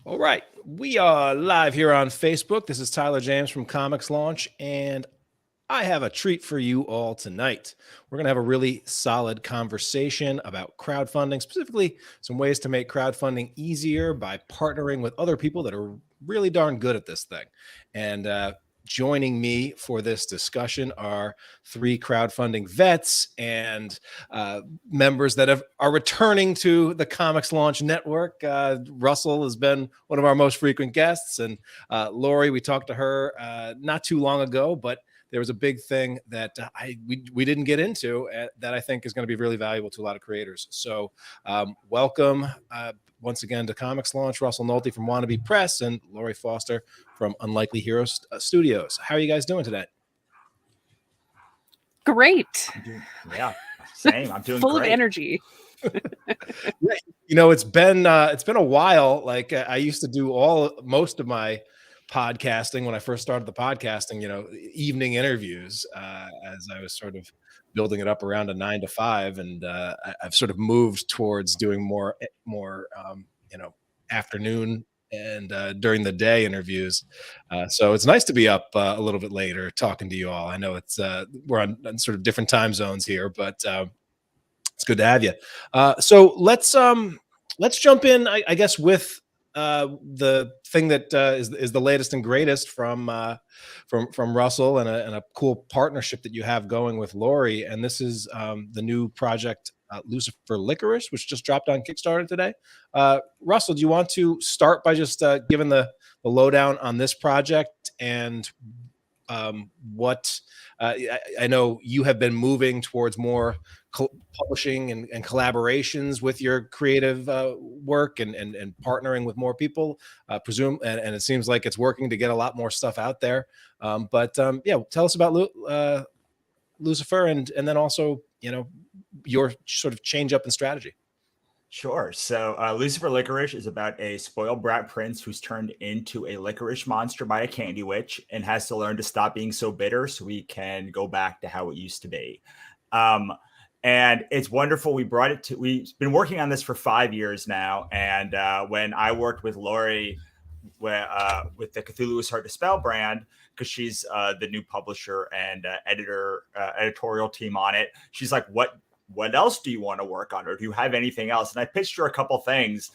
All right, we are live here on Facebook. This is Tyler James from Comics Launch, and I have a treat for you all tonight. We're going to have a really solid conversation about crowdfunding, specifically some ways to make crowdfunding easier by partnering with other people that are really darn good at this thing. And joining me for this discussion are three crowdfunding vets and members that are returning to the Comics Launch Network. Russell has been one of our most frequent guests, and Laurie, we talked to her not too long ago, but there was a big thing that we didn't get into that I think is going to be really valuable to a lot of creators. So welcome once again to Comics Launch, Russell Nohelty from Wannabe Press and Laurie Foster from Unlikely Heroes Studios. How are you guys doing today? Great. Yeah, same. I'm doing full great. of energy. Yeah, you know, it's been a while. Like I used to do most of my podcasting when I first started the podcasting, you know, evening interviews as I was sort of building it up around a 9 to 5, and I've sort of moved towards doing more you know, afternoon and during the day interviews. So it's nice to be up a little bit later talking to you all. I know it's we're on sort of different time zones here, but it's good to have you. So let's jump in, I guess, with the thing that is the latest and greatest from Russell and a cool partnership that you have going with Laurie. And this is the new project, Lucifer Licorice, which just dropped on Kickstarter today. Russell, do you want to start by just giving the lowdown on this project and what I know you have been moving towards more publishing and collaborations with your creative work and partnering with more people, and it seems like it's working to get a lot more stuff out there. But yeah, tell us about Lucifer and then also, you know, your sort of change up in strategy. Sure. So Lucifer Licorice is about a spoiled brat prince who's turned into a licorice monster by a candy witch and has to learn to stop being so bitter so he can go back to how it used to be. And it's wonderful. We've been working on this for 5 years now. And when I worked with Laurie with the Cthulhu is Hard to Spell brand, because she's the new publisher and editorial team on it, she's like, what else do you want to work on? Or do you have anything else? And I pitched her a couple things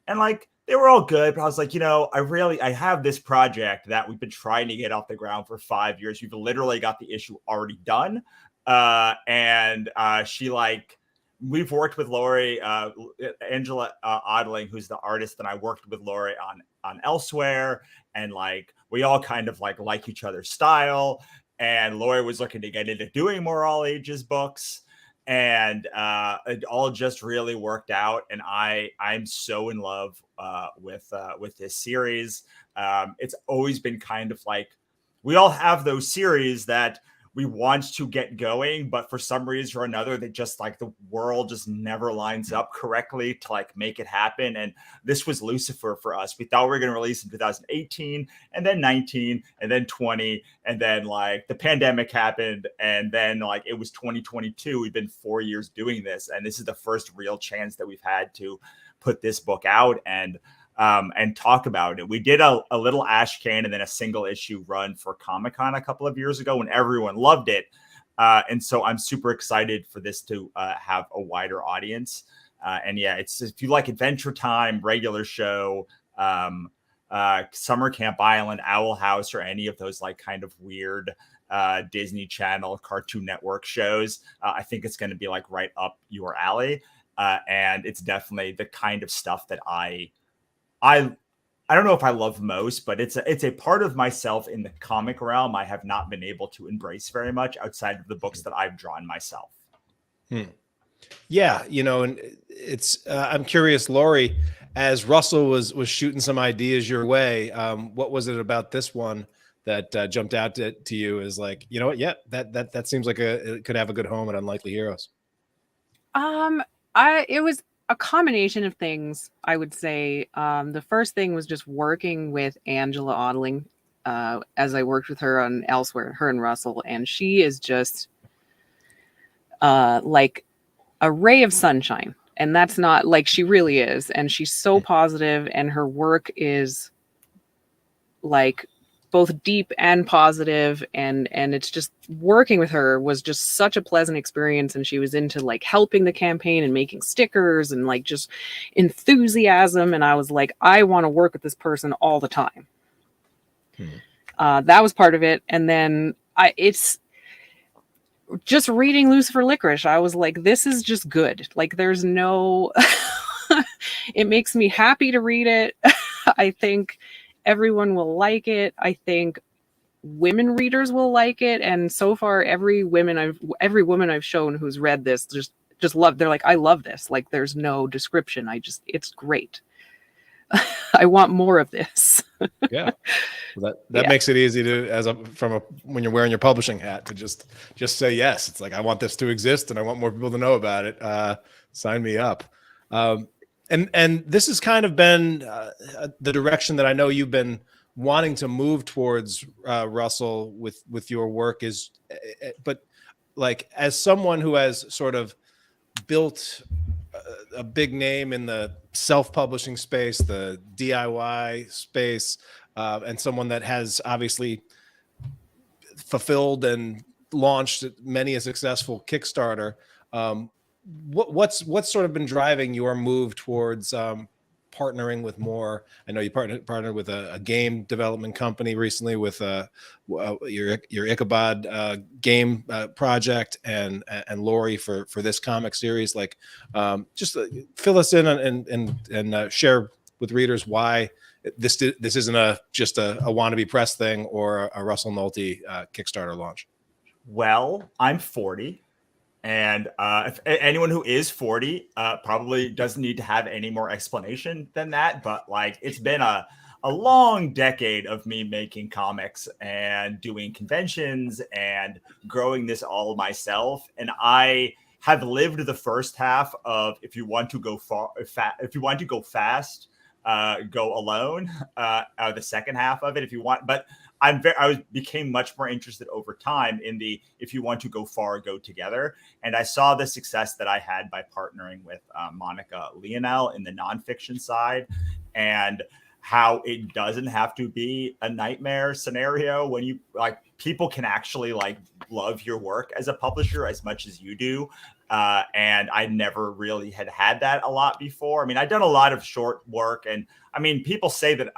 and like, they were all good, but I was like, you know, I have this project that we've been trying to get off the ground for 5 years. We've literally got the issue already done. And she like, we've worked with Laurie, Angela Odling, who's the artist, and I worked with Laurie on Elsewhere. And like, we all kind of like each other's style. And Laurie was looking to get into doing more all ages books. And it all just really worked out, and I'm so in love with this series. It's always been kind of like, we all have those series that we want to get going, but for some reason or another, they just like the world just never lines up correctly to like make it happen. And this was Lucifer for us. We thought we were going to release in 2018 and then 19 and then 20. And then like the pandemic happened. And then like it was 2022. We've been 4 years doing this. And this is the first real chance that we've had to put this book out and talk about it. We did a little ash can and then a single issue run for Comic-Con a couple of years ago when everyone loved it. And so I'm super excited for this to have a wider audience. And yeah, it's, if you like Adventure Time, regular show, Summer Camp Island, Owl House, or any of those like kind of weird Disney Channel, Cartoon Network shows, I think it's going to be like right up your alley. And it's definitely the kind of stuff that I don't know if I love most, but it's a part of myself in the comic realm I have not been able to embrace very much outside of the books that I've drawn myself. Yeah, you know, and it's I'm curious, Laurie, as Russell was shooting some ideas your way, what was it about this one that jumped out to you as like, you know what, yeah, that seems like it could have a good home at Unlikely Heroes? It was a combination of things, I would say. The first thing was just working with Angela Odling as I worked with her on Elsewhere, her and Russell, and she is just like a ray of sunshine. And that's not like, she really is. And she's so positive, and her work is like both deep and positive, and it's just, working with her was just such a pleasant experience. And she was into like helping the campaign and making stickers and like just enthusiasm, and I was like, I want to work with this person all the time. That was part of it. And then it's just reading Lucifer Licorice, I was like, this is just good. Like, there's no it makes me happy to read it. I think everyone will like it. I think women readers will like it. And so far, every woman I've shown who's read this just love. They're like, I love this. Like, there's no description. It's great. I want more of this. Yeah. Well, that makes it easy to, when you're wearing your publishing hat, to just say yes. It's like, I want this to exist and I want more people to know about it. Sign me up. And this has kind of been the direction that I know you've been wanting to move towards, Russell, with your work is, but like, as someone who has sort of built a big name in the self-publishing space, the DIY space, and someone that has obviously fulfilled and launched many a successful Kickstarter, what's sort of been driving your move towards partnering with more? I know you partnered with a game development company recently with your Ichabod game project, and Laurie for this comic series. Like, just fill us in and share with readers why this isn't just a wannabe press thing or a Russell Nohelty Kickstarter launch. Well, I'm 40. And if anyone who is 40 probably doesn't need to have any more explanation than that. But like, it's been a long decade of me making comics and doing conventions and growing this all myself. And I have lived the first half of, if you want to go fast, go alone. The second half of it, if you want, but became much more interested over time in the, if you want to go far, go together. And I saw the success that I had by partnering with Monica Leonel in the nonfiction side, and how it doesn't have to be a nightmare scenario when you like, people can actually like love your work as a publisher as much as you do. And I never really had that a lot before. I mean, I've done a lot of short work, and I mean, people say that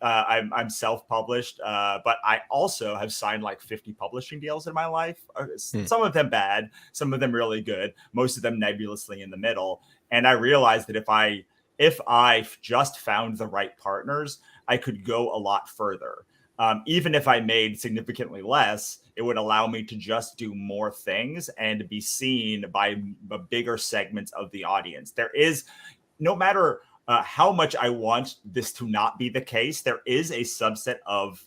I'm self-published, but I also have signed like 50 publishing deals in my life. Some of them bad, some of them really good, most of them nebulously in the middle. And I realized that if I just found the right partners, I could go a lot further. Even if I made significantly less, it would allow me to just do more things and be seen by bigger segments of the audience. There is, no matter how much I want this to not be the case, there is a subset of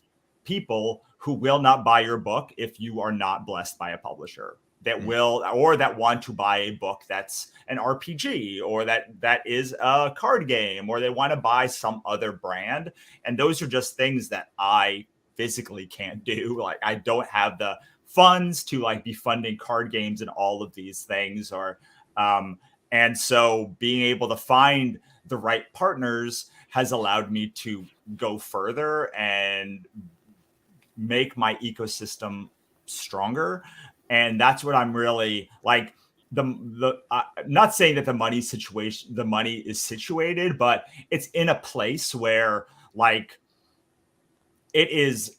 people who will not buy your book if you are not blessed by a publisher that will, or that want to buy a book that's an RPG, or that is a card game, or they want to buy some other brand. And those are just things that I physically can't do. Like, I don't have the funds to like be funding card games and all of these things, or and so being able to find the right partners has allowed me to go further and make my ecosystem stronger. And that's what I'm really like. Not saying that the money is situated, but it's in a place where like it is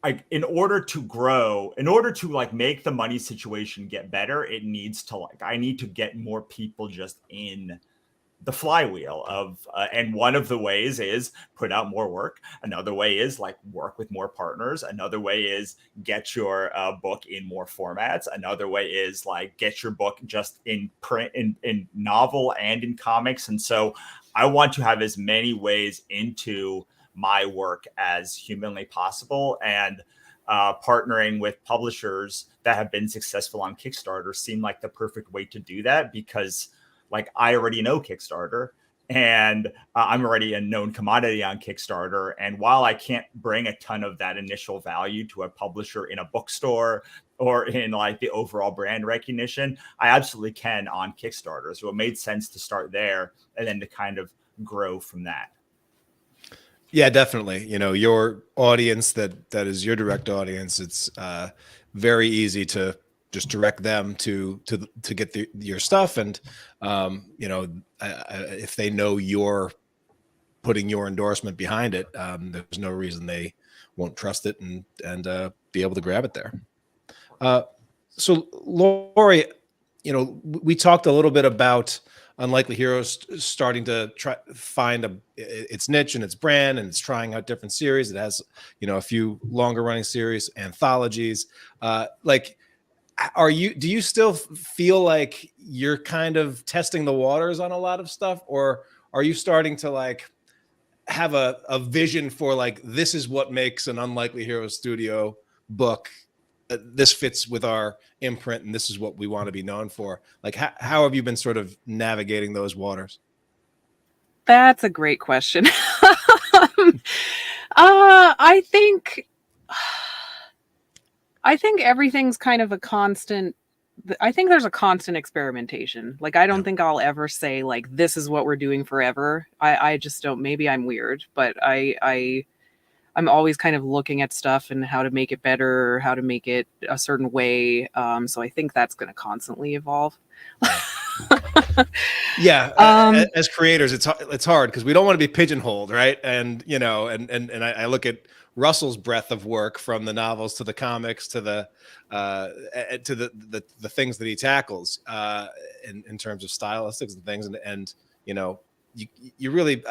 like, in order to grow, in order to like make the money situation get better, it needs to like, I need to get more people just in the flywheel of, and one of the ways is put out more work. Another way is like work with more partners. Another way is get your book in more formats. Another way is like get your book just in print, in novel and in comics. And so I want to have as many ways into my work as humanly possible. And partnering with publishers that have been successful on Kickstarter seemed like the perfect way to do that, because like I already know Kickstarter, And I'm already a known commodity on Kickstarter. And while I can't bring a ton of that initial value to a publisher in a bookstore or in like the overall brand recognition, I absolutely can on Kickstarter. So it made sense to start there and then to kind of grow from that. Yeah, definitely. You know, your audience that is your direct audience. It's very easy to just direct them to get your stuff, and you know, if they know you're putting your endorsement behind it, there's no reason they won't trust it and be able to grab it there. So, Laurie, you know, we talked a little bit about Unlikely Heroes starting to try find its niche and its brand, and it's trying out different series. It has, you know, a few longer running series, anthologies. Like, do you still feel like you're kind of testing the waters on a lot of stuff, or are you starting to like have a vision for like, this is what makes an Unlikely Heroes studio book? This fits with our imprint, and this is what we want to be known for. Like, how have you been sort of navigating those waters? That's a great question. I think everything's kind of a constant. I think there's a constant experimentation. Like, I don't think I'll ever say like, this is what we're doing forever. I just don't. Maybe I'm weird, but I'm always kind of looking at stuff and how to make it better, or how to make it a certain way. So I think that's going to constantly evolve. Yeah. As creators, it's hard because we don't want to be pigeonholed, right? And, you know, and I look at Russell's breadth of work, from the novels to the comics to the things that he tackles in terms of stylistics and things. And you know, you really,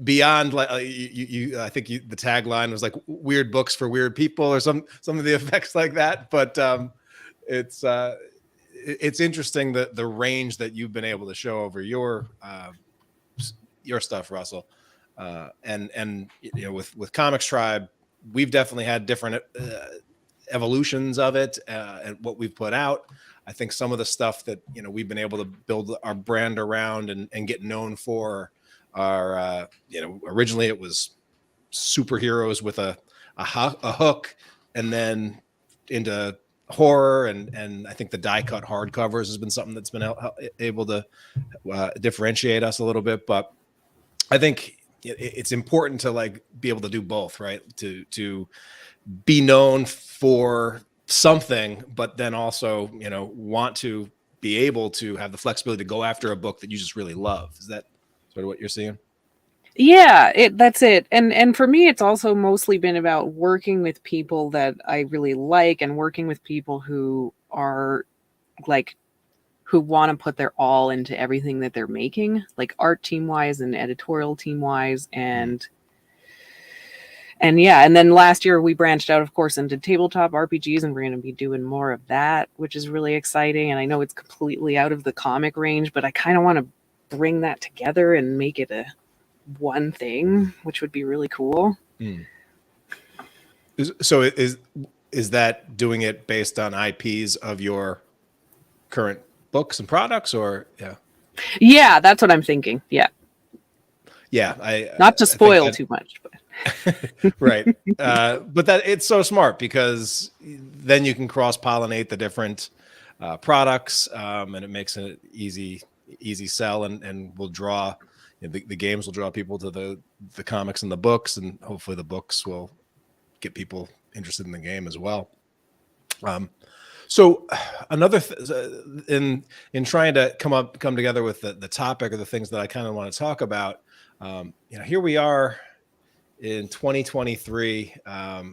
beyond like I think the tagline was like weird books for weird people, or some of the effects like that. But it's interesting the range that you've been able to show over your stuff, Russell. And you know, with Comics Tribe, we've definitely had different evolutions of it and what we've put out. I think some of the stuff that, you know, we've been able to build our brand around and get known for are, you know, originally it was superheroes with a hook, and then into horror, and I think the die cut hardcovers has been something that's been able to differentiate us a little bit. But I think it's important to like be able to do both, right? To be known for something, but then also, you know, want to be able to have the flexibility to go after a book that you just really love. Is that sort of what you're seeing? Yeah, that's it. And for me, it's also mostly been about working with people that I really like, and working with people who are like, who want to put their all into everything that they're making, like art team wise and editorial team wise. And yeah, and then last year we branched out, of course, into tabletop RPGs, and we're going to be doing more of that, which is really exciting. And I know it's completely out of the comic range, but I kind of want to bring that together and make it a one thing, which would be really cool. So is that doing it based on IPs of your current books and products, or yeah, that's what I'm thinking. Yeah, I not to spoil too much, but right. But that it's so smart, because then you can cross-pollinate the different products, and it makes it easy sell, and will draw, you know, the games will draw people to the comics and the books, and hopefully the books will get people interested in the game as well. So another in trying to come together with the topic or the things that I kind of want to talk about, you know, here we are in 2023. I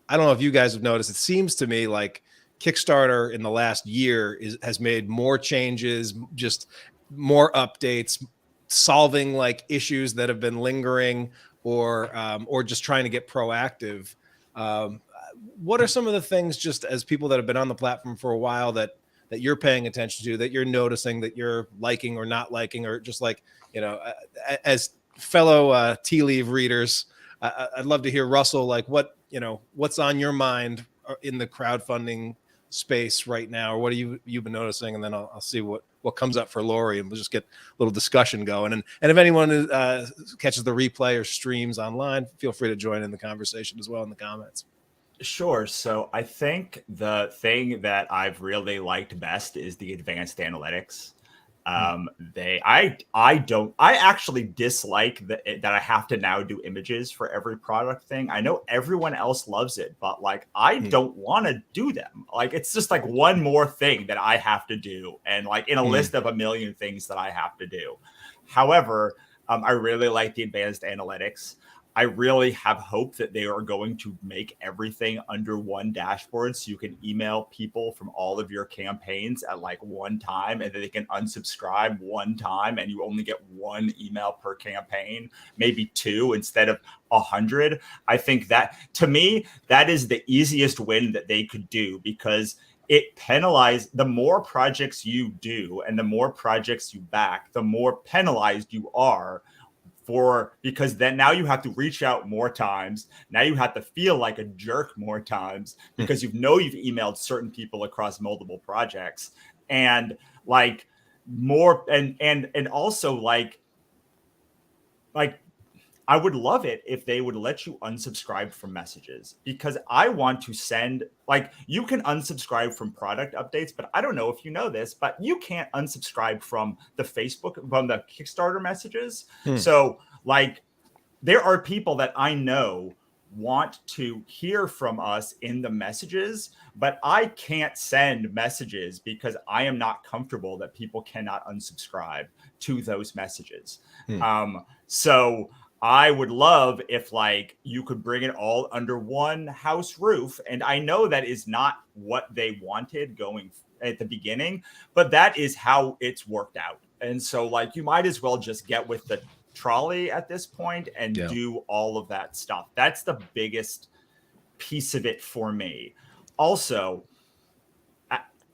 don't know if you guys have noticed, it seems to me like Kickstarter in the last year has made more changes, just more updates, solving like issues that have been lingering, or just trying to get proactive. What are some of the things, just as people that have been on the platform for a while, that you're paying attention to, that you're noticing, that you're liking or not liking, or just like, you know, as fellow tea leaf readers, I'd love to hear, Russell, like what's on your mind in the crowdfunding space right now, or what have you been noticing, and then I'll see what what comes up for Laurie, and we'll just get a little discussion going. And if anyone catches the replay or streams online, feel free to join in the conversation as well in the comments. Sure. So I think the thing that I've really liked best is the advanced analytics. I actually dislike that I have to now do images for every product thing. I know everyone else loves it, but like, I don't want to do them. Like, it's just like one more thing that I have to do. And like in a list of a million things that I have to do. However, I really like the advanced analytics. I really have hope that they are going to make everything under one dashboard, so you can email people from all of your campaigns at like one time, and then they can unsubscribe one time, and you only get one email per campaign, maybe 2 instead of 100. I think that, to me, that is the easiest win that they could do, because it penalizes the more projects you do and the more projects you back, the more penalized you are. Because then now you have to reach out more times. Now you have to feel like a jerk more times, because you've emailed certain people across multiple projects, and like more and also like I would love it if they would let you unsubscribe from messages, because I want to send, like, you can unsubscribe from product updates, but I don't know if you know this, but you can't unsubscribe from the Kickstarter messages. So like, there are people that I know want to hear from us in the messages, but I can't send messages because I am not comfortable that people cannot unsubscribe to those messages. So I would love if like you could bring it all under one house roof. And I know that is not what they wanted going at the beginning, but that is how it's worked out. And so like, you might as well just get with the trolley at this point and do all of that stuff. That's the biggest piece of it for me. Also,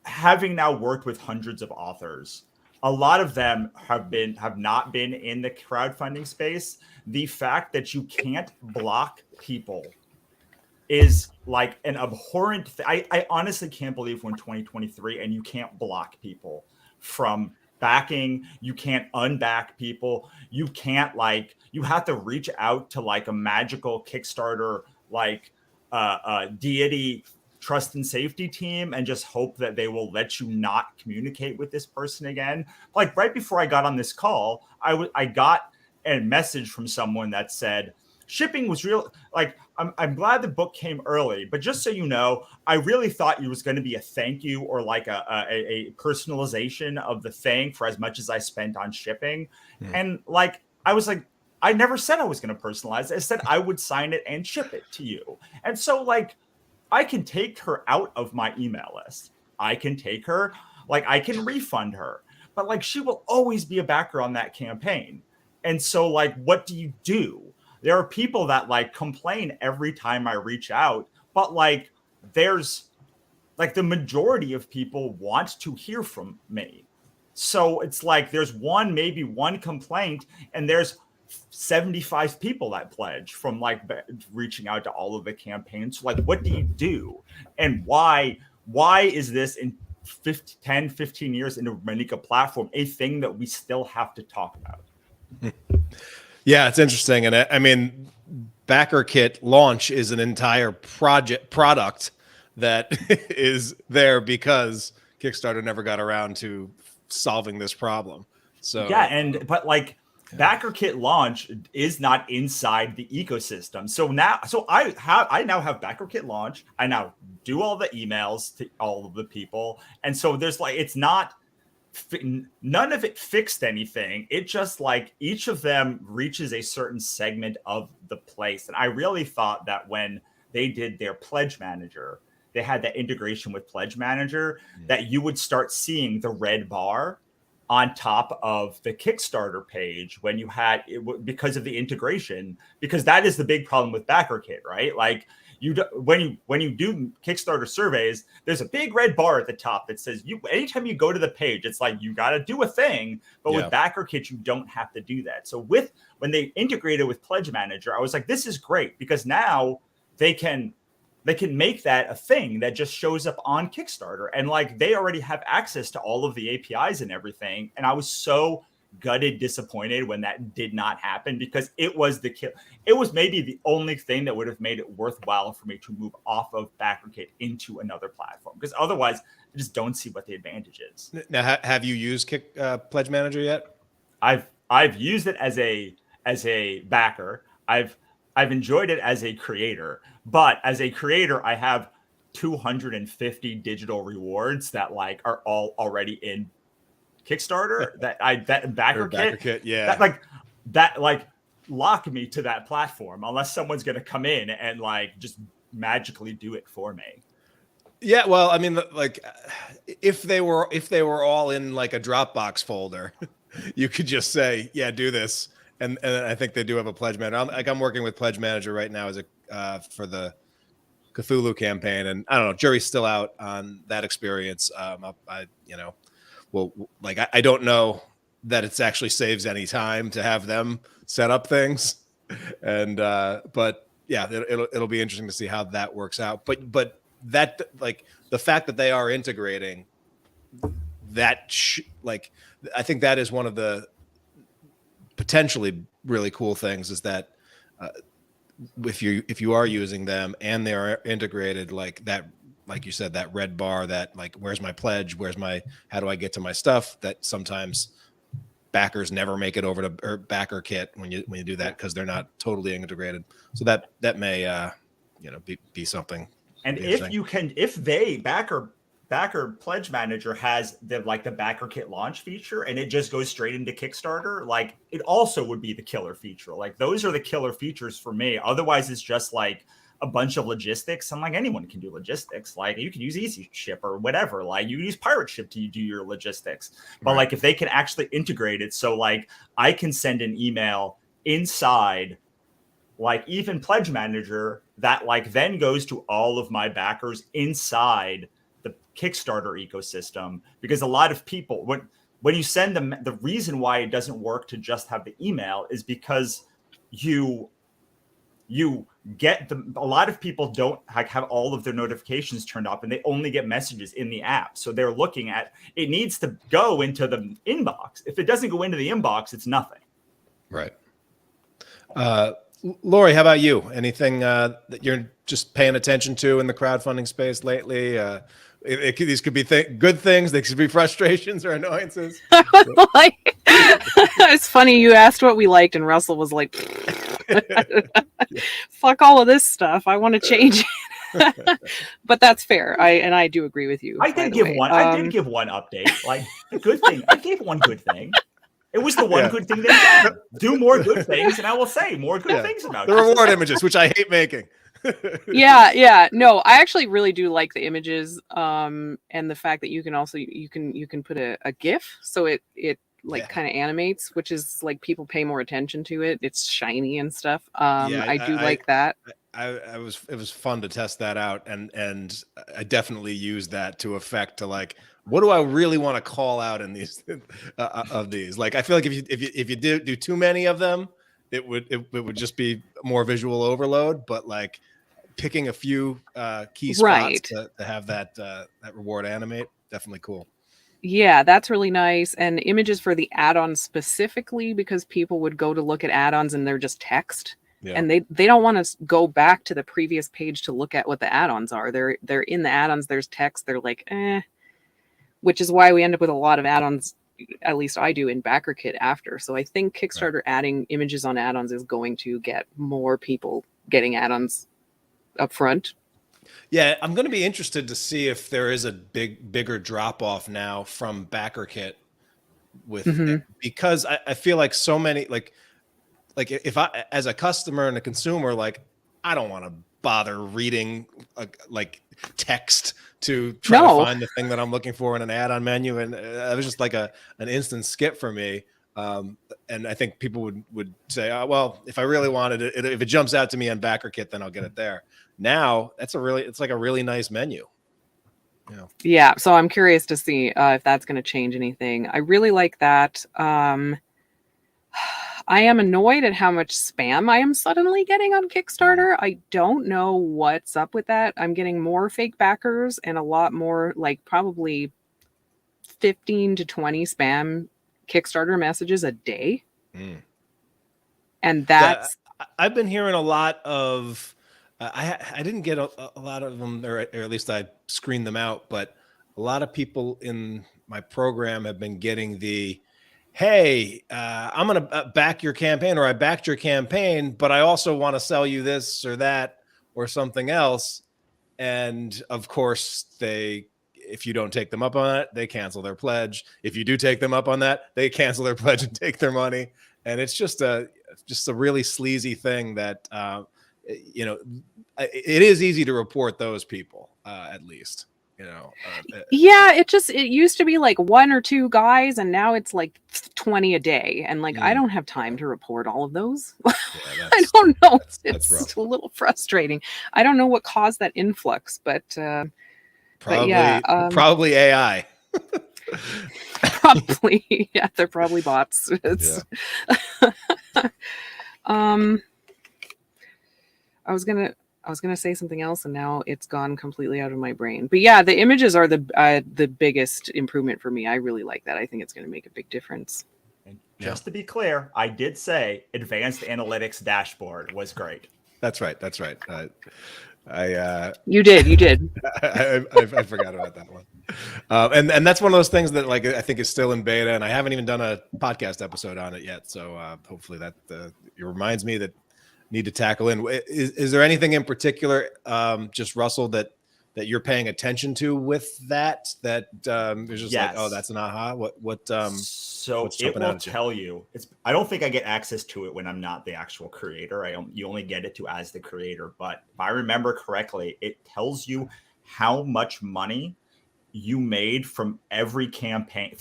having now worked with hundreds of authors, a lot of them have not been in the crowdfunding space. The fact that you can't block people is like an abhorrent I honestly can't believe we're in 2023 and you can't block people from backing. You can't unback people. You can't, like, you have to reach out to like a magical Kickstarter like deity trust and safety team and just hope that they will let you not communicate with this person again. Like, right before I got on this call, I got a message from someone that said, shipping was real. Like, I'm glad the book came early, but just so you know, I really thought it was going to be a thank you or like a personalization of the thing for as much as I spent on shipping. And like, I was like, I never said I was going to personalize it. I said I would sign it and ship it to you. And so like, I can take her out of my email list. I can take her, like, I can refund her, but like, she will always be a backer on that campaign. And so like, what do you do? There are people that like complain every time I reach out, but like, there's like, the majority of people want to hear from me. So it's like, there's maybe one complaint, and there's 75 people that pledge from like reaching out to all of the campaigns. Like, what do you do? And why is this in 10-15 years into Manika platform a thing that we still have to talk about? Yeah, it's interesting. And I mean, Backer Kit launch is an entire product that is there because Kickstarter never got around to solving this problem. So yeah, but like, Backer Kit launch is not inside the ecosystem. So I now have Backer Kit launch. I now do all the emails to all of the people. And so there's like, it's not, none of it fixed anything. It just like, each of them reaches a certain segment of the place. And I really thought that when they did their pledge manager, they had that integration with pledge manager, that you would start seeing the red bar on top of the Kickstarter page when you had it, because of the integration, because that is the big problem with Backer Kit, right? Like, when you do Kickstarter surveys, there's a big red bar at the top that says anytime you go to the page, it's like, you got to do a thing. But with Backer Kit, you don't have to do that. So when they integrated with Pledge Manager, I was like, this is great, because now they can they can make that a thing that just shows up on Kickstarter. And like, they already have access to all of the APIs and everything. And I was so gutted, disappointed when that did not happen, because it was maybe the only thing that would have made it worthwhile for me to move off of BackerKit into another platform. Because otherwise, I just don't see what the advantage is. Now, have you used Pledge Manager yet? I've used it as a backer. I've enjoyed it as a creator, but as a creator, I have 250 digital rewards that like are all already in Kickstarter that BackerKit, yeah, that lock me to that platform unless someone's going to come in and like just magically do it for me. Yeah, well, I mean, like if they were all in like a Dropbox folder, you could just say, yeah, do this. And I think they do have a pledge manager. I'm working with Pledge Manager right now as for the Cthulhu campaign, and I don't know, jury's still out on that experience. I don't know that it's actually saves any time to have them set up things, and but yeah, it'll be interesting to see how that works out. But that like the fact that they are integrating that, I think that is one of the potentially really cool things, is that if you are using them and they are integrated like that, like you said, that red bar, that like, where's my pledge, how do I get to my stuff, that sometimes backers never make it over to BackerKit when you do that, because they're not totally integrated. So that may be something. And if Backer Pledge Manager has the BackerKit launch feature and it just goes straight into Kickstarter, like it also would be the killer feature. Like those are the killer features for me. Otherwise, it's just like a bunch of logistics. I'm like, anyone can do logistics. Like you can use Easy Ship or whatever. Like you use Pirate Ship to do your logistics. But right. Like if they can actually integrate it, so like I can send an email inside like even Pledge Manager that like then goes to all of my backers inside the Kickstarter ecosystem, because a lot of people, when you send them, the reason why it doesn't work to just have the email is because you get a lot of people don't have all of their notifications turned up and they only get messages in the app. So they're looking at, it needs to go into the inbox. If it doesn't go into the inbox, it's nothing. Right. Laurie, how about you? Anything that you're just paying attention to in the crowdfunding space lately? These could be good things. They could be frustrations or annoyances. It's funny you asked what we liked, and Russell was like, "Fuck all of this stuff. I want to change it." But that's fair. I do agree with you. I did give one update. Like a good thing. I gave one good thing. It was the one good thing they've done. Do more good things, and I will say more good things about the reward images, which I hate making. Yeah. No, I actually really do like the images, and the fact that you can also you can put a GIF, so it kind of animates, which is like people pay more attention to it. It's shiny and stuff. I like that. It was fun to test that out, and I definitely used that to affect to like, what do I really want to call out in these of these? Like, I feel like if you do too many of them, it would just be more visual overload. But like picking a few key spots to have that reward animate, definitely cool. Yeah, that's really nice. And images for the add-ons specifically, because people would go to look at add-ons and they're just text. Yeah. And they don't want to go back to the previous page to look at what the add-ons are. They're in the add-ons, there's text, they're like, which is why we end up with a lot of add-ons, at least I do, in BackerKit after. So I think Kickstarter adding images on add-ons is going to get more people getting add-ons up front. Yeah, I'm going to be interested to see if there is a bigger drop-off now from BackerKit because I feel like so many, like if I, as a customer and a consumer, like I don't want to bother reading like text to try to find the thing that I'm looking for in an add-on menu, and it was just like an instant skip for me. And I think people would say, oh, well, if I really wanted it, if it jumps out to me on BackerKit, then I'll get it there. Now it's like a really nice menu. Yeah. So I'm curious to see if that's going to change anything. I really like that. I am annoyed at how much spam I am suddenly getting on Kickstarter. I don't know what's up with that. I'm getting more fake backers and a lot more, like probably 15 to 20 spam Kickstarter messages a day. And that's... I've been hearing a lot of, I didn't get a lot of them, or at least I screened them out, but a lot of people in my program have been getting the, hey, I'm going to back your campaign, or I backed your campaign, but I also want to sell you this or that or something else. And of course, if you don't take them up on it, they cancel their pledge. If you do take them up on that, they cancel their pledge and take their money. And it's just a really sleazy thing that, it is easy to report those people, at least. Yeah, it used to be like 1 or 2 guys, and now it's like 20 a day, and like I don't have time to report all of those. Yeah, I don't know. It's a little frustrating. I don't know what caused that influx, but probably AI. Probably, yeah, they're probably bots. I was gonna say something else, and now it's gone completely out of my brain. But yeah, the images are the biggest improvement for me. I really like that. I think it's going to make a big difference. And just to be clear, I did say advanced analytics dashboard was great. That's right. You did. I forgot about that one. And that's one of those things that, like, I think is still in beta, and I haven't even done a podcast episode on it yet. So hopefully that it reminds me that need to tackle in. Is there anything in particular, just Russell, that you're paying attention to with that is just like, oh, that's an aha? So it will tell you. I don't think I get access to it when I'm not the actual creator. You only get it as the creator. But if I remember correctly, it tells you how much money you made from every campaign,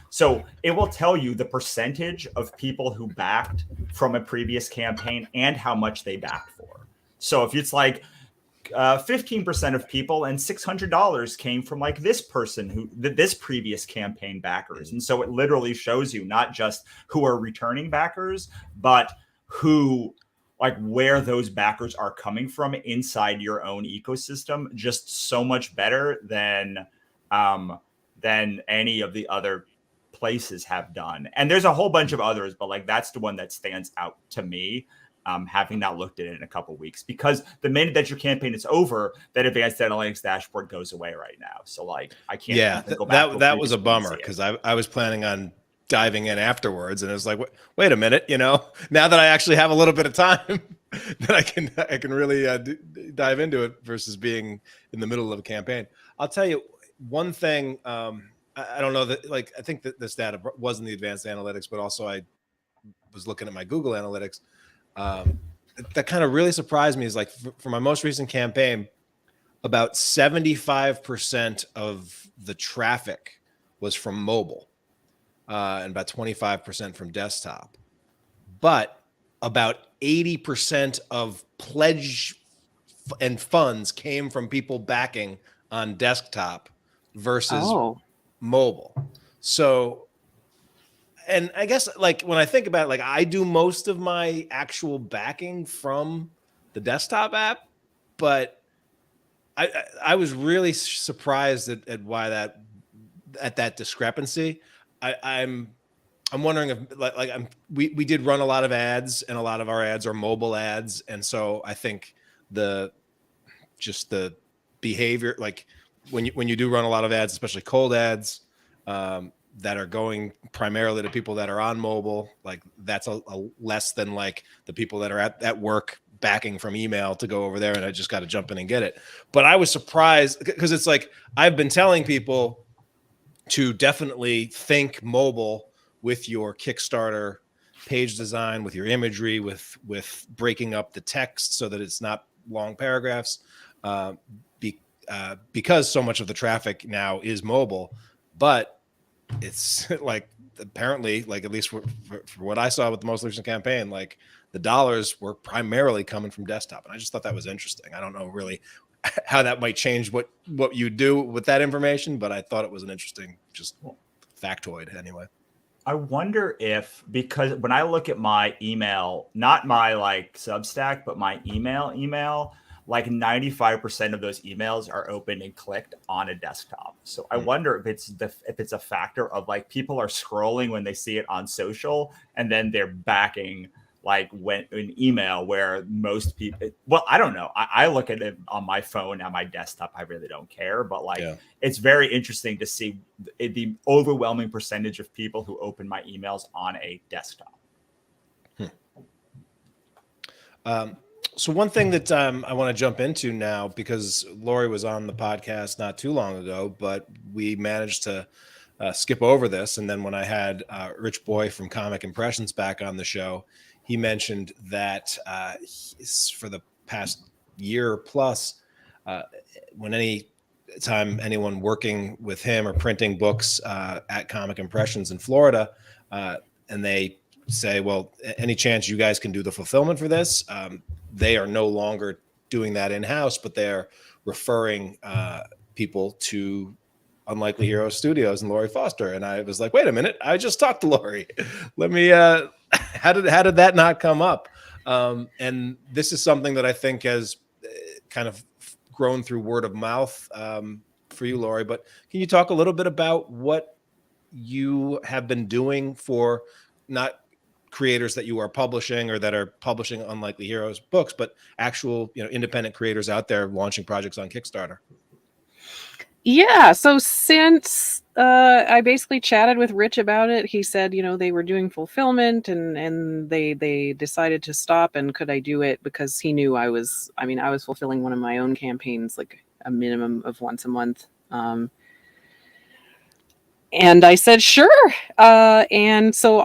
so it will tell you the percentage of people who backed from a previous campaign and how much they backed for. So if it's like 15% of people and $600 came from like this person this previous campaign backers. And so it literally shows you not just who are returning backers, but where those backers are coming from inside your own ecosystem, just so much better than any of the other places have done. And there's a whole bunch of others, but like that's the one that stands out to me, having not looked at it in a couple of weeks, because the minute that your campaign is over, that advanced analytics dashboard goes away right now. So like I can't. Yeah, go back that was a bummer, because I was planning on diving in afterwards, and it was like, wait a minute, now that I actually have a little bit of time, that I can really dive into it versus being in the middle of a campaign. I'll tell you one thing. I don't know that, like, I think that this data wasn't the advanced analytics, but also I was looking at my Google Analytics. That kind of really surprised me is, like, for my most recent campaign, about 75% of the traffic was from mobile, and about 25% from desktop. But about 80% of pledge and funds came from people backing on desktop versus mobile. So, and I guess, like, when I think about it, like, I do most of my actual backing from the desktop app, but I was really surprised at that discrepancy. I'm wondering if, we did run a lot of ads, and a lot of our ads are mobile ads, and so I think the behavior, like when you do run a lot of ads, especially cold ads, that are going primarily to people that are on mobile, like that's a less than like the people that are at work backing from email to go over there, and I just got to jump in and get it. But I was surprised, because it's like, I've been telling people to definitely think mobile with your Kickstarter page design, with your imagery, with breaking up the text so that it's not long paragraphs, because so much of the traffic now is mobile. But it's like, apparently, like, at least for what I saw with the most recent campaign, like, the dollars were primarily coming from desktop. And I just thought that was interesting. I don't know really how that might change what you do with that information, but I thought it was an interesting just factoid anyway. I wonder if, because when I look at my email, not my like Substack, but my email, like 95% of those emails are opened and clicked on a desktop. So I wonder if it's a factor of like people are scrolling when they see it on social, and then they're backing like when an email where most people, well, I don't know. I look at it on my phone, on my desktop. I really don't care, but like, Yeah. it's very interesting to see the overwhelming percentage of people who open my emails on a desktop. So one thing that I want to jump into now, because Laurie was on the podcast not too long ago, but we managed to skip over this. And then when I had Rich Boy from Comic Impressions back on the show, he mentioned that for the past year plus, when any time anyone working with him or printing books at Comic Impressions in Florida, and they say, well, any chance you guys can do the fulfillment for this? They are no longer doing that in-house, but they're referring people to Unlikely Hero Studios and Laurie Foster. And I was like, wait a minute, I just talked to Laurie. Let me, how did that not come up? And this is something that I think has kind of grown through word of mouth for you, Laurie. But can you talk a little bit about what you have been doing for not creators that you are publishing or that are publishing Unlikely Heroes books, but actual, independent creators out there launching projects on Kickstarter? Yeah, so since I basically chatted with Rich about it, he said, they were doing fulfillment and they decided to stop, and could I do it, because he knew I was fulfilling one of my own campaigns like a minimum of once a month. And I said, sure. And so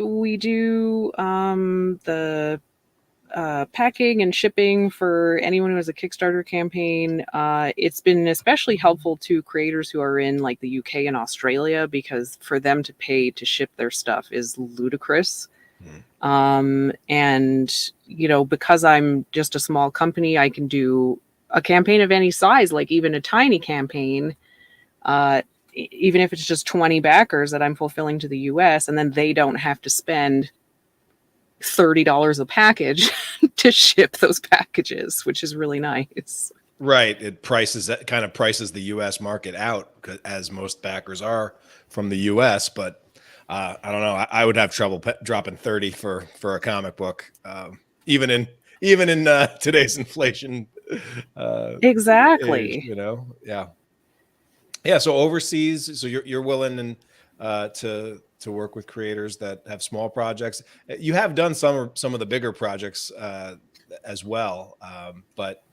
we do the packing and shipping for anyone who has a Kickstarter campaign. It's been especially helpful to creators who are in like the UK and Australia, because for them to pay to ship their stuff is ludicrous. And, because I'm just a small company, I can do a campaign of any size, like even a tiny campaign, even if it's just 20 backers that I'm fulfilling to the US, and then they don't have to spend $30 a package to ship those packages, which is really nice. Right. It prices the US market out, as most backers are from the US. But I don't know. I would have trouble dropping 30 for a comic book, even in today's inflation. Exactly. Age, yeah. So overseas, so you're willing and to work with creators that have small projects. You have done some of the bigger projects as well, but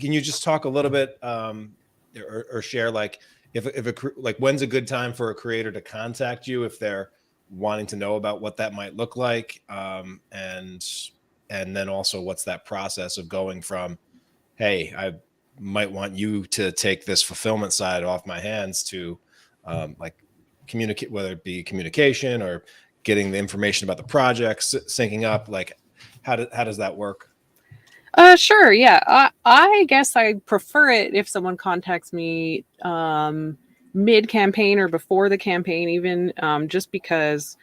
can you just talk a little bit or share, like, like, when's a good time for a creator to contact you if they're wanting to know about what that might look like, and then also what's that process of going from, hey, I might want you to take this fulfillment side off my hands, to like communicate, whether it be communication or getting the information about the projects syncing up, like how does that work? Sure. Yeah. I guess I prefer it if someone contacts me mid campaign or before the campaign, even, just because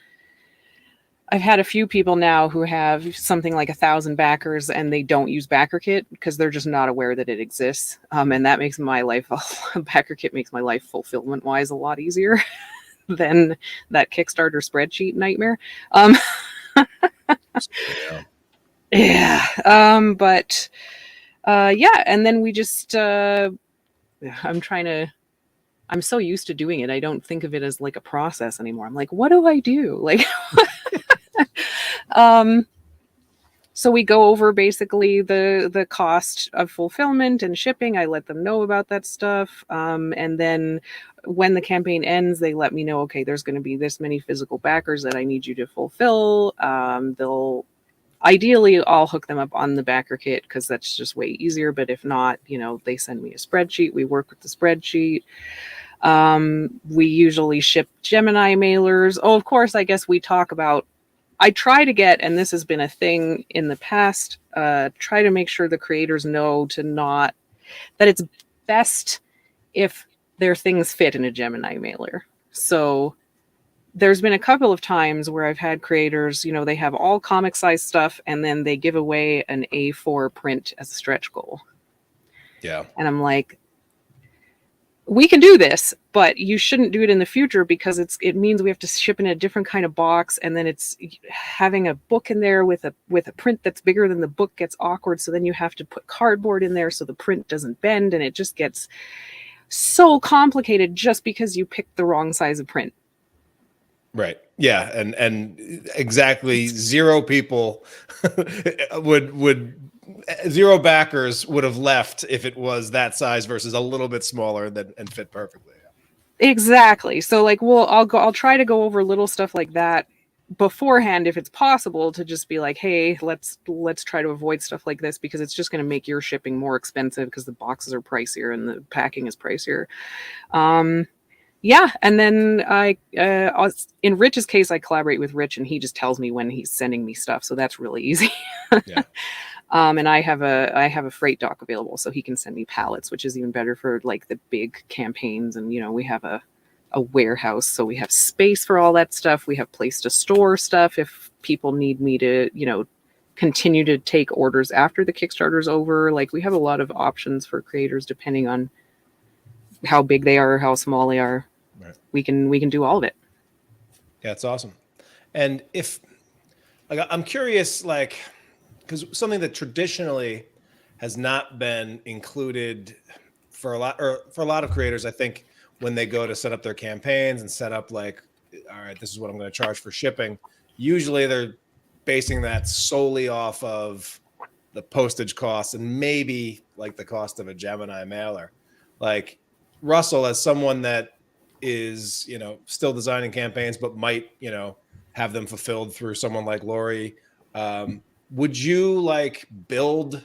I've had a few people now who have something like 1,000 backers and they don't use BackerKit because they're just not aware that it exists. And that makes my life, BackerKit makes my life fulfillment wise a lot easier than that Kickstarter spreadsheet nightmare. Yeah. But yeah. And then we just, I'm so used to doing it. I don't think of it as like a process anymore. I'm like, what do I do? Like, so we go over basically the cost of fulfillment and shipping. I let them know about that stuff. And then when the campaign ends, they let me know, okay, there's going to be this many physical backers that I need you to fulfill. Ideally, I'll hook them up on the BackerKit because that's just way easier. But if not, they send me a spreadsheet. We work with the spreadsheet. We usually ship Gemini mailers. Oh, of course, I guess we talk about, I try to get, and this has been a thing in the past, try to make sure the creators know that it's best if their things fit in a Gemini mailer. So there's been a couple of times where I've had creators, you know, they have all comic size stuff and then they give away an A4 print as a stretch goal. Yeah. And I'm like, we can do this, but you shouldn't do it in the future because it means we have to ship in a different kind of box, and then it's having a book in there with a print that's bigger than the book gets awkward. So then you have to put cardboard in there so the print doesn't bend, and it just gets so complicated just because you picked the wrong size of print. Right. Yeah. And exactly 0 people would zero backers would have left if it was that size versus a little bit smaller and fit perfectly. Exactly. So like, I'll try to go over little stuff like that beforehand if it's possible, to just be like, hey, let's try to avoid stuff like this because it's just going to make your shipping more expensive because the boxes are pricier and the packing is pricier. Yeah, and then in Rich's case, I collaborate with Rich, and he just tells me when he's sending me stuff, so that's really easy. Yeah. And I have a freight dock available, so he can send me pallets, which is even better for like the big campaigns. And you know, we have a warehouse, so we have space for all that stuff. We have place to store stuff if people need me to, you know, continue to take orders after the Kickstarter's over. Like, we have a lot of options for creators depending on how big they are or how small they are. Right. We can do all of it. Yeah, it's awesome. And if, like, I'm curious, like, because something that traditionally has not been included for a lot of creators, I think, when they go to set up their campaigns and set up like, all right, this is what I'm going to charge for shipping. Usually they're basing that solely off of the postage costs and maybe like the cost of a Gemini mailer. Like, Russell, as someone that is, you know, still designing campaigns, but might, you know, have them fulfilled through someone like Laurie, would you like build,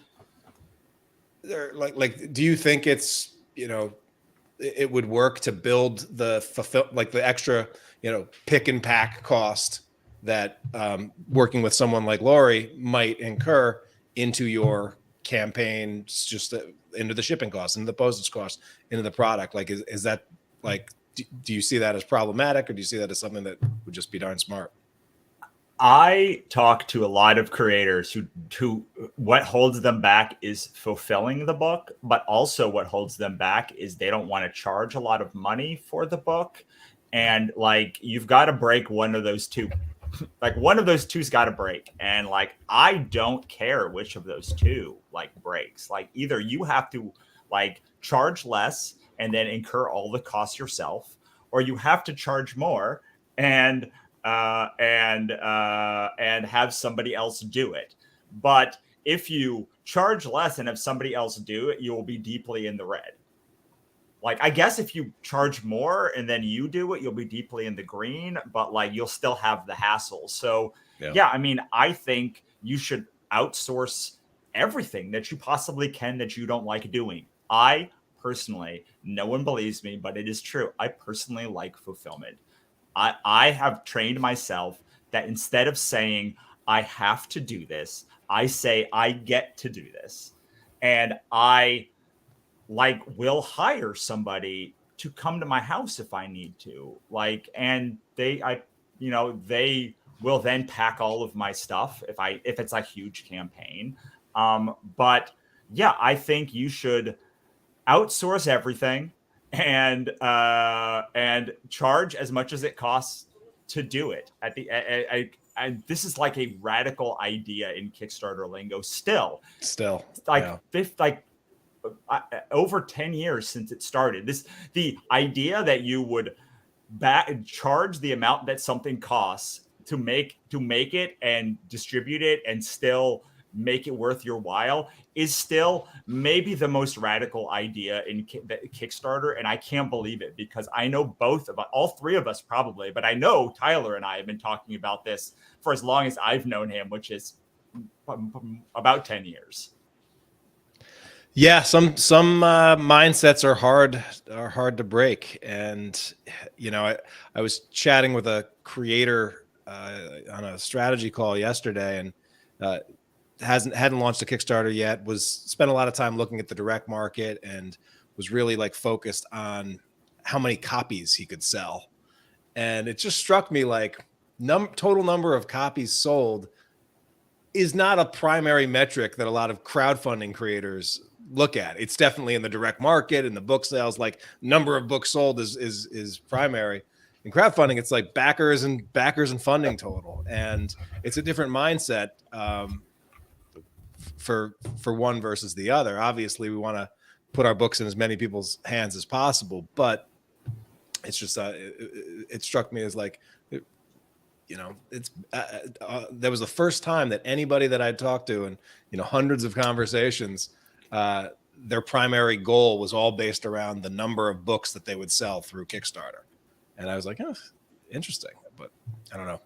or like, do you think it's, you know, it would work to build the like the extra, you know, pick and pack cost that working with someone like Laurie might incur into your campaigns, just into the shipping costs, into the postage costs, into the product? Like, is that like, do you see that as problematic, or do you see that as something that would just be darn smart? I talk to a lot of creators who what holds them back is fulfilling the book, but also what holds them back is they don't want to charge a lot of money for the book. And like, you've got to break one of those two. Like, one of those two's got to break. And like, I don't care which of those two like breaks. Like, either you have to like charge less and then incur all the costs yourself, or you have to charge more and have somebody else do it. But if you charge less and have somebody else do it, you will be deeply in the red. Like, I guess if you charge more and then you do it, you'll be deeply in the green, but like, you'll still have the hassle. So yeah, I mean, I think you should outsource everything that you possibly can that you don't like doing. I personally, no one believes me, but it is true, I personally like fulfillment. I have trained myself that instead of saying I have to do this, I say I get to do this. And I like will hire somebody to come to my house if I need to. Like, and they will then pack all of my stuff if it's a huge campaign. But yeah, I think you should outsource everything and charge as much as it costs to do it. At the this is like a radical idea in Kickstarter lingo. Still, like over 10 years since it started. The idea that you would charge the amount that something costs to make it and distribute it and still make it worth your while is still maybe the most radical idea in Kickstarter. And I can't believe it, because I know all three of us probably, but I know Tyler and I have been talking about this for as long as I've known him, which is about 10 years. Yeah, some mindsets are hard to break. And you know, I was chatting with a creator on a strategy call yesterday, and hadn't launched a Kickstarter yet, spent a lot of time looking at the direct market, and was really like focused on how many copies he could sell. And it just struck me like total number of copies sold is not a primary metric that a lot of crowdfunding creators look at. It's definitely in the direct market and the book sales, like number of books sold is primary. In crowdfunding, it's like backers and funding total, and it's a different mindset for one versus the other. Obviously, we want to put our books in as many people's hands as possible, but it's just it struck me as like, it's that was the first time that anybody that I'd talked to, and hundreds of conversations, their primary goal was all based around the number of books that they would sell through Kickstarter. And I was like, oh, interesting, but I don't know.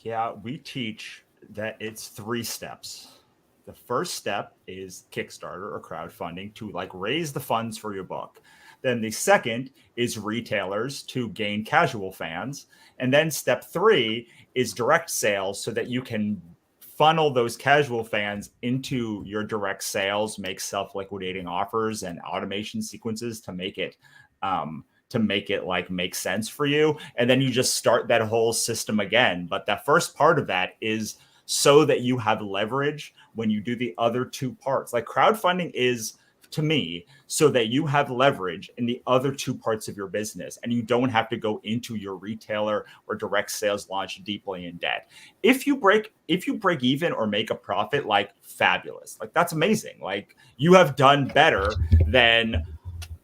Yeah, we teach that it's 3 steps. The first step is Kickstarter or crowdfunding to like raise the funds for your book. Then the second is retailers to gain casual fans. And then step 3 is direct sales so that you can funnel those casual fans into your direct sales, make self-liquidating offers and automation sequences to make it like make sense for you. And then you just start that whole system again. But that first part of that is so that you have leverage when you do the other 2 parts. Like crowdfunding is, to me, so that you have leverage in the other 2 parts of your business and you don't have to go into your retailer or direct sales launch deeply in debt. If you break even or make a profit, like fabulous, like that's amazing. Like you have done better than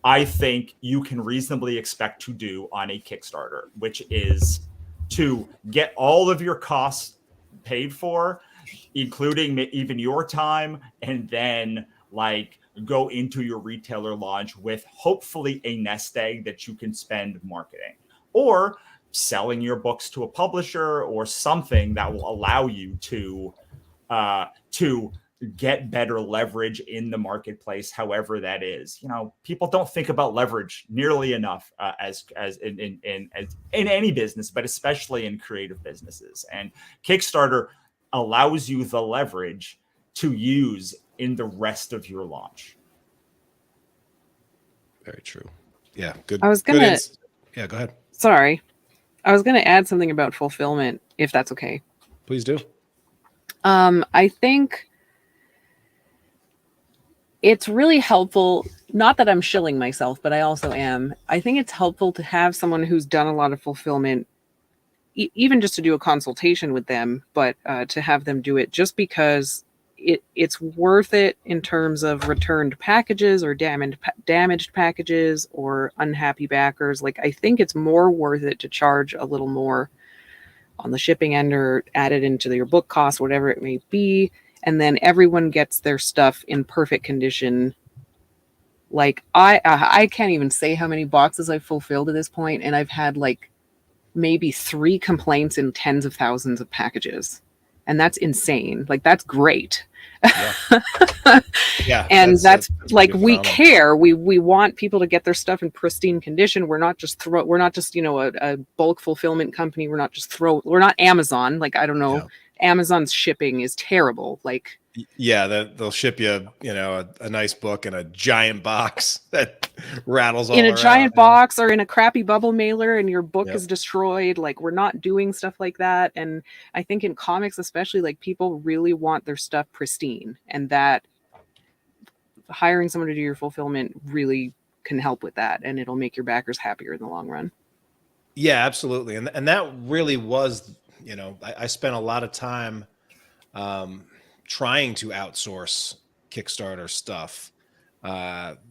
I think you can reasonably expect to do on a Kickstarter, which is to get all of your costs paid for, including even your time, and then like go into your retailer launch with hopefully a nest egg that you can spend marketing or selling your books to a publisher or something that will allow you to get better leverage in the marketplace, however that is. People don't think about leverage nearly enough as in any business, but especially in creative businesses. And Kickstarter allows you the leverage to use in the rest of your launch. Very true. Yeah, good. I was gonna. Yeah, go ahead. Sorry, I was gonna add something about fulfillment, if that's okay. Please do. I think it's really helpful. Not that I'm shilling myself, but I also am. I think it's helpful to have someone who's done a lot of fulfillment, even just to do a consultation with them, but to have them do it just because it's worth it in terms of returned packages or damaged packages or unhappy backers. Like, I think it's more worth it to charge a little more on the shipping end or add it into your book cost, whatever it may be. And then everyone gets their stuff in perfect condition. Like I can't even say how many boxes I've fulfilled at this point, and I've had like maybe 3 complaints in tens of thousands of packages. And that's insane. Like, that's great. Yeah. Yeah. And that's like, we phenomenal. care. We want people to get their stuff in pristine condition. We're not just a bulk fulfillment company. We're not Amazon. Like, I don't know. Yeah. Amazon's shipping is terrible. Like, yeah, they'll ship you, a nice book in a giant box that rattles all in a around, giant box or in a crappy bubble mailer, and your book Yep. is destroyed. Like, we're not doing stuff like that. And I think in comics, especially, like, people really want their stuff pristine, and that hiring someone to do your fulfillment really can help with that, and it'll make your backers happier in the long run. Yeah, absolutely. And that really was, I spent a lot of time trying to outsource Kickstarter stuff.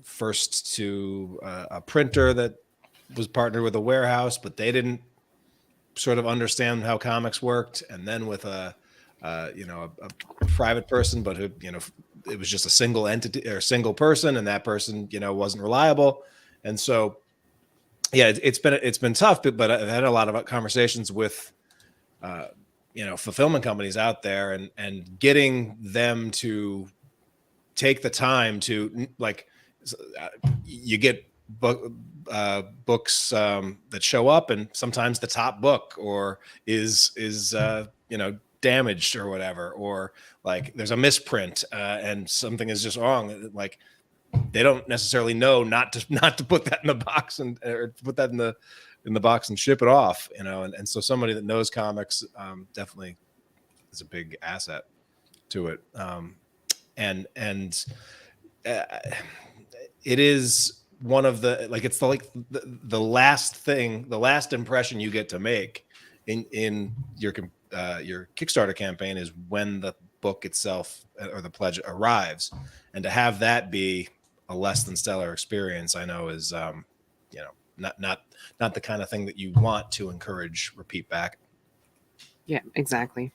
First to a printer that was partnered with a warehouse, but they didn't sort of understand how comics worked. And then with a private person, but who, it was just a single entity or single person, and that person, wasn't reliable. And so, yeah, it's been tough, but I've had a lot of conversations with, fulfillment companies out there, and getting them to take the time to, like, you get books that show up, and sometimes the top book or is damaged or whatever, or like there's a misprint and something is just wrong. Like, they don't necessarily know not to put that in the box or put that in in the box and ship it off, and so somebody that knows comics definitely is a big asset to it. And it is one of the, like, it's the last impression you get to make in your Kickstarter campaign is when the book itself or the pledge arrives, and to have that be a less than stellar experience, I know is not the kind of thing that you want to encourage repeat back. Yeah, exactly.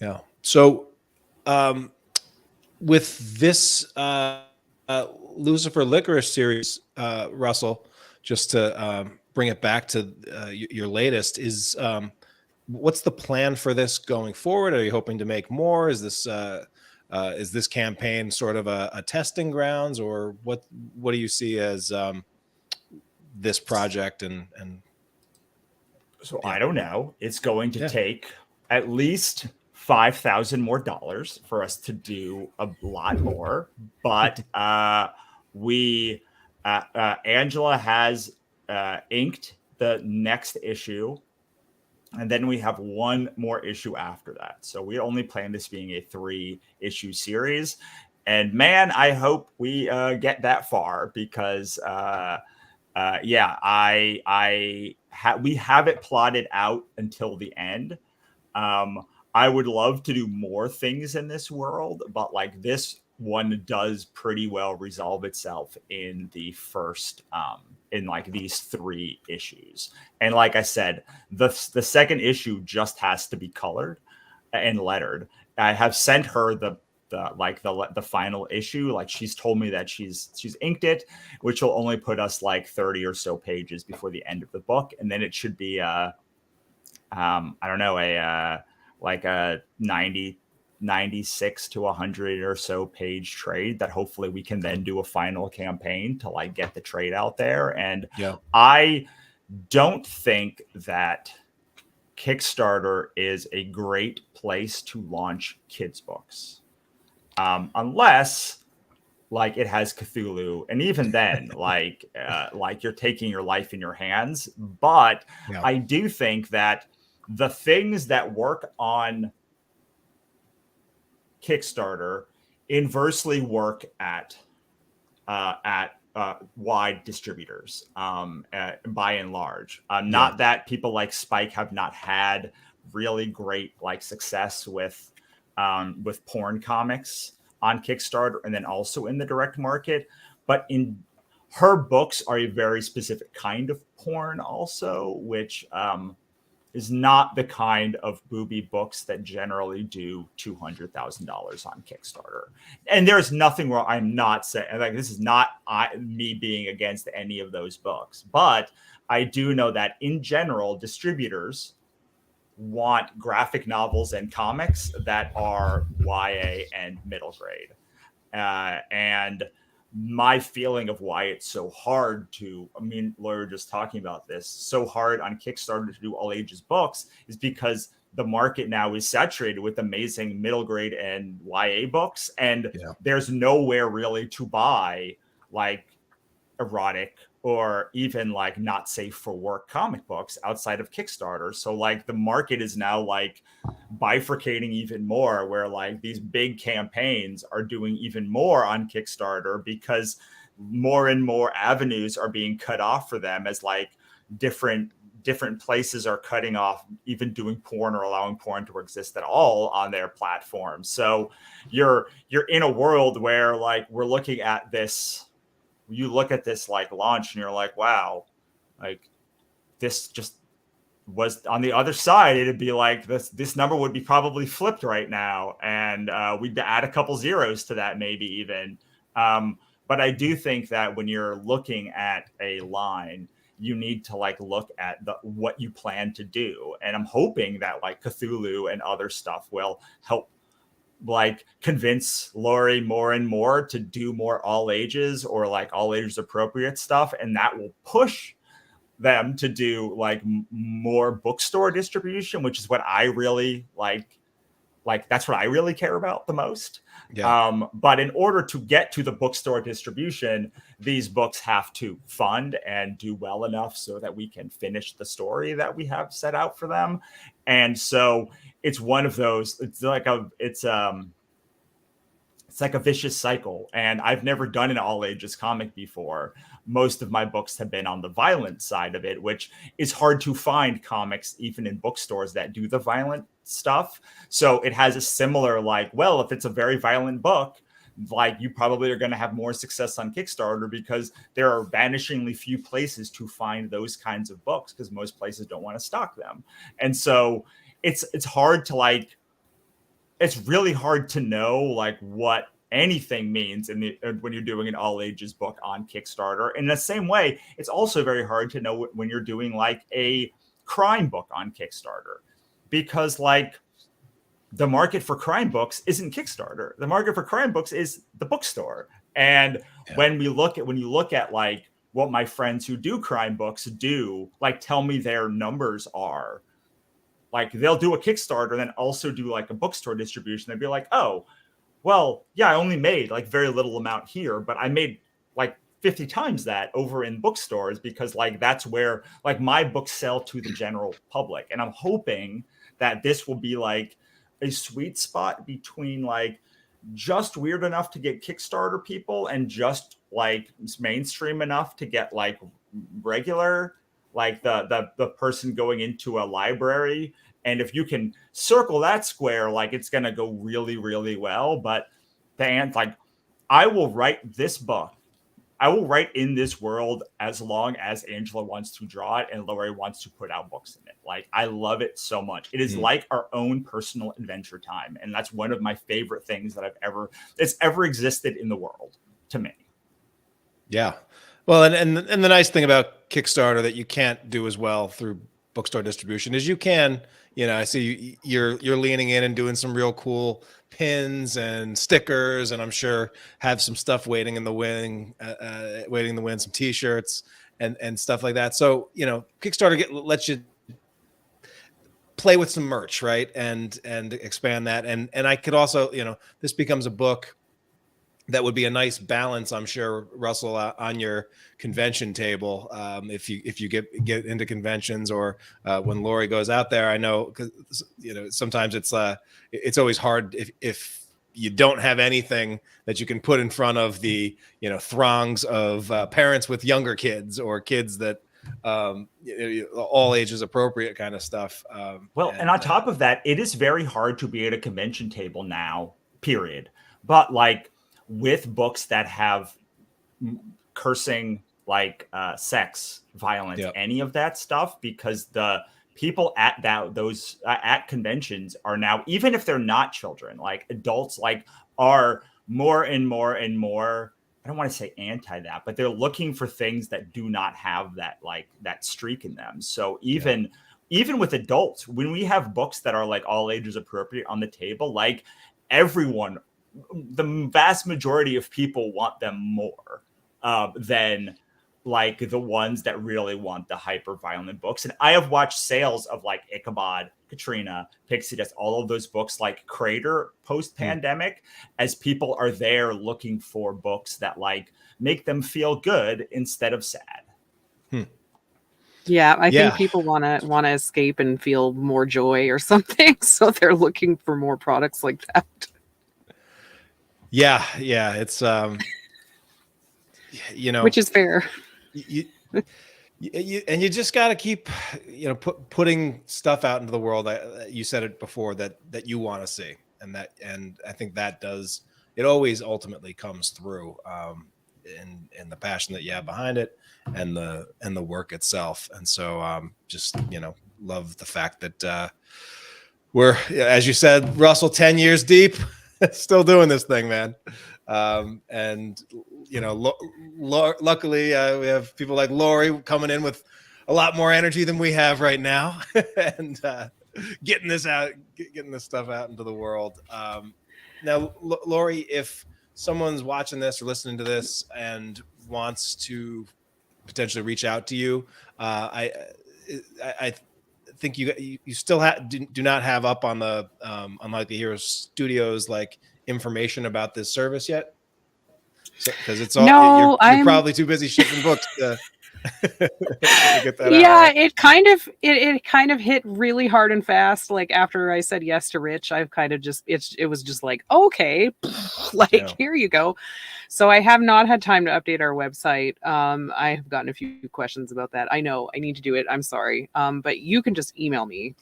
Yeah. So with this Lucifer Licorice series, Russell, just to bring it back to your latest, is what's the plan for this going forward? Are you hoping to make more? Is this campaign sort of a testing grounds, or what do you see as this project? And so yeah. I don't know. It's going to take at least $5,000 more for us to do a lot more, but Angela has inked the next issue, and then we have one more issue after that. So we only plan this being a 3-issue series, and man, I hope we get that far, because we have it plotted out until the end. I would love to do more things in this world, but like this one does pretty well resolve itself in the first in like these 3 issues. And like I said, the second issue just has to be colored and lettered. I have sent her the final issue. Like, she's told me that she's inked it, which will only put us like 30 or so pages before the end of the book, and then it should be I don't know, like a 96 to 100 or so page trade that hopefully we can then do a final campaign to like get the trade out there. And I don't think that Kickstarter is a great place to launch kids books, unless like it has Cthulhu, and even then like you're taking your life in your hands. But I do think that the things that work on Kickstarter inversely work at wide distributors, by and large. Not that people like Spike have not had really great like success with porn comics on Kickstarter, and then also in the direct market, but in her books are a very specific kind of porn also, which is not the kind of booby books that generally do $200,000 on Kickstarter. And there's nothing wrong. I'm not saying, like, this is not me being against any of those books, but I do know that in general, distributors want graphic novels and comics that are YA and middle grade. And my feeling of why it's so hard to, I mean, Laurie just talking about this, so hard on Kickstarter to do all ages books is because the market now is saturated with amazing middle grade and YA books. And there's nowhere really to buy like erotic or even like not safe for work comic books outside of Kickstarter. So like the market is now like bifurcating even more, where like these big campaigns are doing even more on Kickstarter because more and more avenues are being cut off for them, as like different places are cutting off even doing porn or allowing porn to exist at all on their platform. So you're in a world where like we're looking at this, you look at this like launch and you're like, wow, like this just was on the other side. It'd be like this number would be probably flipped right now. And we'd add a couple zeros to that, maybe even. But I do think that when you're looking at a line, you need to like look at what you plan to do. And I'm hoping that like Cthulhu and other stuff will help like convince Laurie more and more to do more all ages or like all ages appropriate stuff. And that will push them to do like more bookstore distribution, which is what I really like like that's what I really care about the most. Yeah. But in order to get to the bookstore distribution, these books have to fund and do well enough so that we can finish the story that we have set out for them. And so it's one of those, it's like a vicious cycle. And I've never done an all ages comic before. Most of my books have been on the violent side of it, which is hard to find comics, even in bookstores, that do the violent stuff. So it has a similar, like, well, if it's a very violent book, like you probably are going to have more success on Kickstarter because there are vanishingly few places to find those kinds of books because most places don't want to stock them. And so it's hard to like, it's really hard to know like what anything means when you're doing an all ages book on Kickstarter. In the same way, it's also very hard to know when you're doing like a crime book on Kickstarter, because like the market for crime books isn't Kickstarter. The market for crime books is the bookstore. And when you look at like what my friends who do crime books do, like tell me their numbers are, like they'll do a Kickstarter and then also do like a bookstore distribution. They'd be like, oh, well, yeah, I only made like very little amount here, but I made like 50 times that over in bookstores because like that's where like my books sell to the general public. And I'm hoping that this will be like a sweet spot between like just weird enough to get Kickstarter people and just like mainstream enough to get like regular, like the person going into a library. And if you can circle that square, like it's going to go really, really well. But like I will write this book. I will write in this world as long as Angela wants to draw it and Laurie wants to put out books in it. Like I love it so much. It is like our own personal adventure time. And that's one of my favorite things that that's ever existed in the world to me. Yeah. Well, and the nice thing about Kickstarter that you can't do as well through bookstore distribution is you can, I see you're leaning in and doing some real cool pins and stickers, and I'm sure have some stuff waiting in the wing, some T-shirts and stuff like that. So Kickstarter lets you play with some merch, right, and expand that, and I could also, this becomes a book that would be a nice balance, I'm sure, Russell, on your convention table. If you get into conventions or when Laurie goes out there, I know, because sometimes it's always hard if you don't have anything that you can put in front of the throngs of parents with younger kids or kids that all ages appropriate kind of stuff. And on top of that, it is very hard to be at a convention table now, period. But like with books that have cursing, like sex, violence, any of that stuff, because the people at those conventions are now, even if they're not children, like adults, like are more and more and more, I don't want to say anti that, but they're looking for things that do not have that, like that streak in them. So even with adults, when we have books that are like all ages appropriate on the table, like everyone, the vast majority of people want them more than like the ones that really want the hyper violent books. And I have watched sales of like Ichabod, Katrina, Pixie Dust, all of those books like crater post pandemic, as people are there looking for books that like make them feel good instead of sad. Yeah, I think people want to escape and feel more joy or something, so they're looking for more products like that. Yeah, it's which is fair. You just got to keep putting stuff out into the world. You said it before that you want to see, and I think that does, it always ultimately comes through in the passion that you have behind it and the work itself. And so just love the fact that we're, as you said, Russell, 10 years deep, still doing this thing, man. And luckily we have people like Laurie coming in with a lot more energy than we have right now, and getting this stuff out into the world. Now, Laurie, if someone's watching this or listening to this and wants to potentially reach out to you, I think you still do not have up on the Unlikely Heroes Studios like information about this service yet. So, because it's all No, you're probably too busy shipping books to get that yeah, out, right? it kind of hit really hard and fast. Like after I said yes to Rich, I've kind of just it was just like, okay, like here you go. So I have not had time to update our website. I have gotten a few questions about that. I know I need to do it. I'm sorry. But you can just email me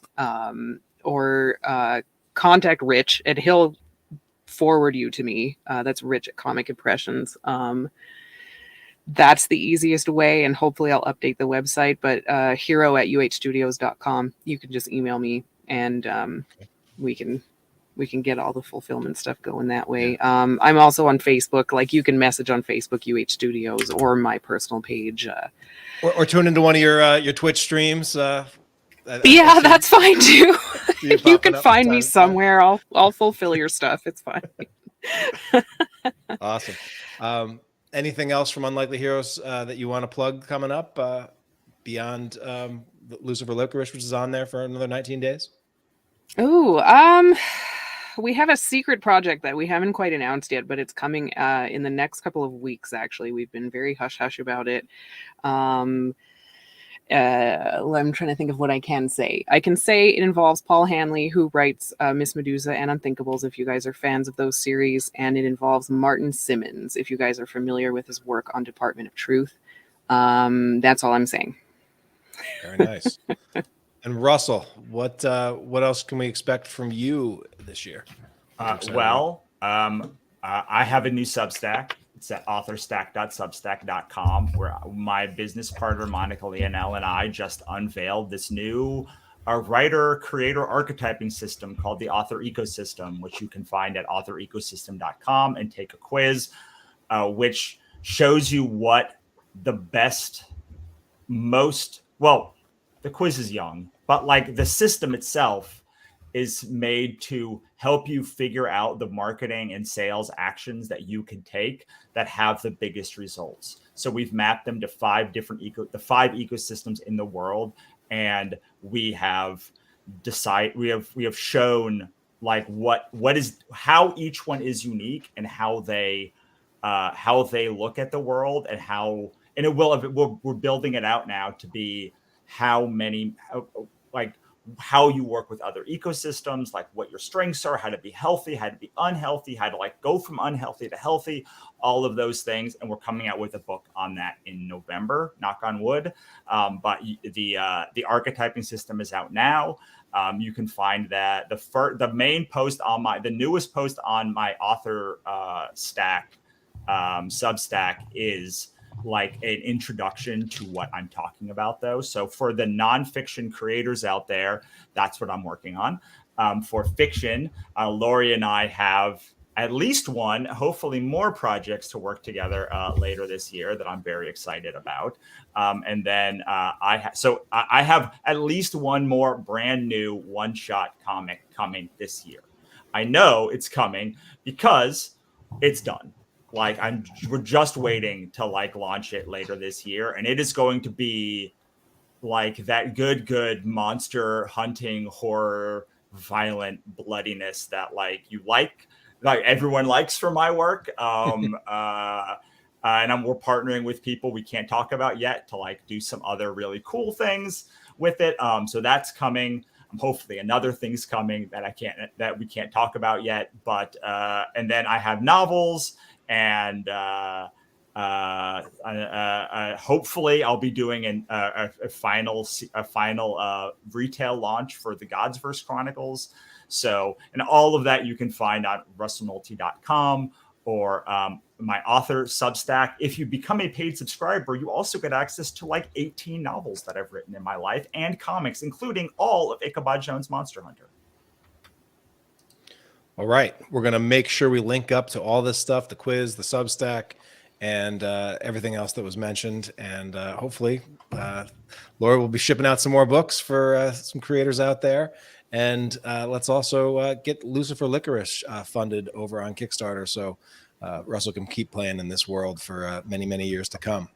or contact Rich and he'll forward you to me. That's Rich at Comic Impressions. That's the easiest way, and hopefully I'll update the website, but hero@uhstudios.com. You can just email me and we can get all the fulfillment stuff going that way. I'm also on Facebook. Like you can message on Facebook, UH Studios, or my personal page. Or tune into one of your Twitch streams. Yeah, that's fine too. You can find me somewhere. I'll fulfill your stuff. It's fine. Awesome. Anything else from Unlikely Heroes that you want to plug coming up beyond Lucifer Licorice, which is on there for another 19 days? Oh, we have a secret project that we haven't quite announced yet, but it's coming in the next couple of weeks. Actually, we've been very hush hush about it. I'm trying to think of what I can say. I can say it involves Paul Hanley, who writes Miss Medusa and Unthinkables, if you guys are fans of those series, and it involves Martin Simmons, if you guys are familiar with his work on Department of Truth. That's all I'm saying. Very nice. And Russell, what else can we expect from you this year? I have a new Substack. It's at authorstack.substack.com, where my business partner, Monica Leonel, and I just unveiled this new writer-creator archetyping system called the Author Ecosystem, which you can find at authorecosystem.com and take a quiz, which shows you what the best, the quiz is young, but like the system itself is made to help you figure out the marketing and sales actions that you can take that have the biggest results. So we've mapped them to five ecosystems in the world, and we have shown like how each one is unique and how they look at the world we're building it out now to be how you work with other ecosystems, like what your strengths are, how to be healthy, how to be unhealthy, how to like go from unhealthy to healthy, all of those things. And we're coming out with a book on that in November, knock on wood. But the archetyping system is out now. You can find that the newest post on my author stack Substack is like an introduction to what I'm talking about, though. So for the nonfiction creators out there, that's what I'm working on. For fiction, Laurie and I have at least one, hopefully more projects to work together later this year that I'm very excited about. And then I have at least one more brand new one-shot comic coming this year. I know it's coming because it's done. Like we're just waiting to like launch it later this year, and it is going to be like that good monster hunting horror, violent bloodiness that like everyone likes from my work. And we're partnering with people we can't talk about yet to like do some other really cool things with it. So that's coming. Hopefully another thing's coming that we can't talk about yet. But and then I have novels. And hopefully I'll be doing a final retail launch for the Godsverse Chronicles. So, and all of that you can find on russellnohelty.com or my author Substack. If you become a paid subscriber, you also get access to like 18 novels that I've written in my life and comics, including all of Ichabod Jones' Monster Hunter. All right, we're going to make sure we link up to all this stuff, the quiz, the Substack, and everything else that was mentioned. And hopefully, Laurie will be shipping out some more books for some creators out there. And let's also get Lucifer Licorice funded over on Kickstarter so Russell can keep playing in this world for many, many years to come.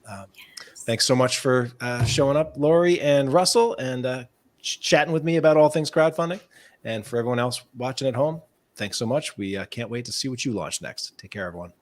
Thanks so much for showing up, Laurie and Russell, and chatting with me about all things crowdfunding. And for everyone else watching at home, thanks so much. We can't wait to see what you launch next. Take care, everyone.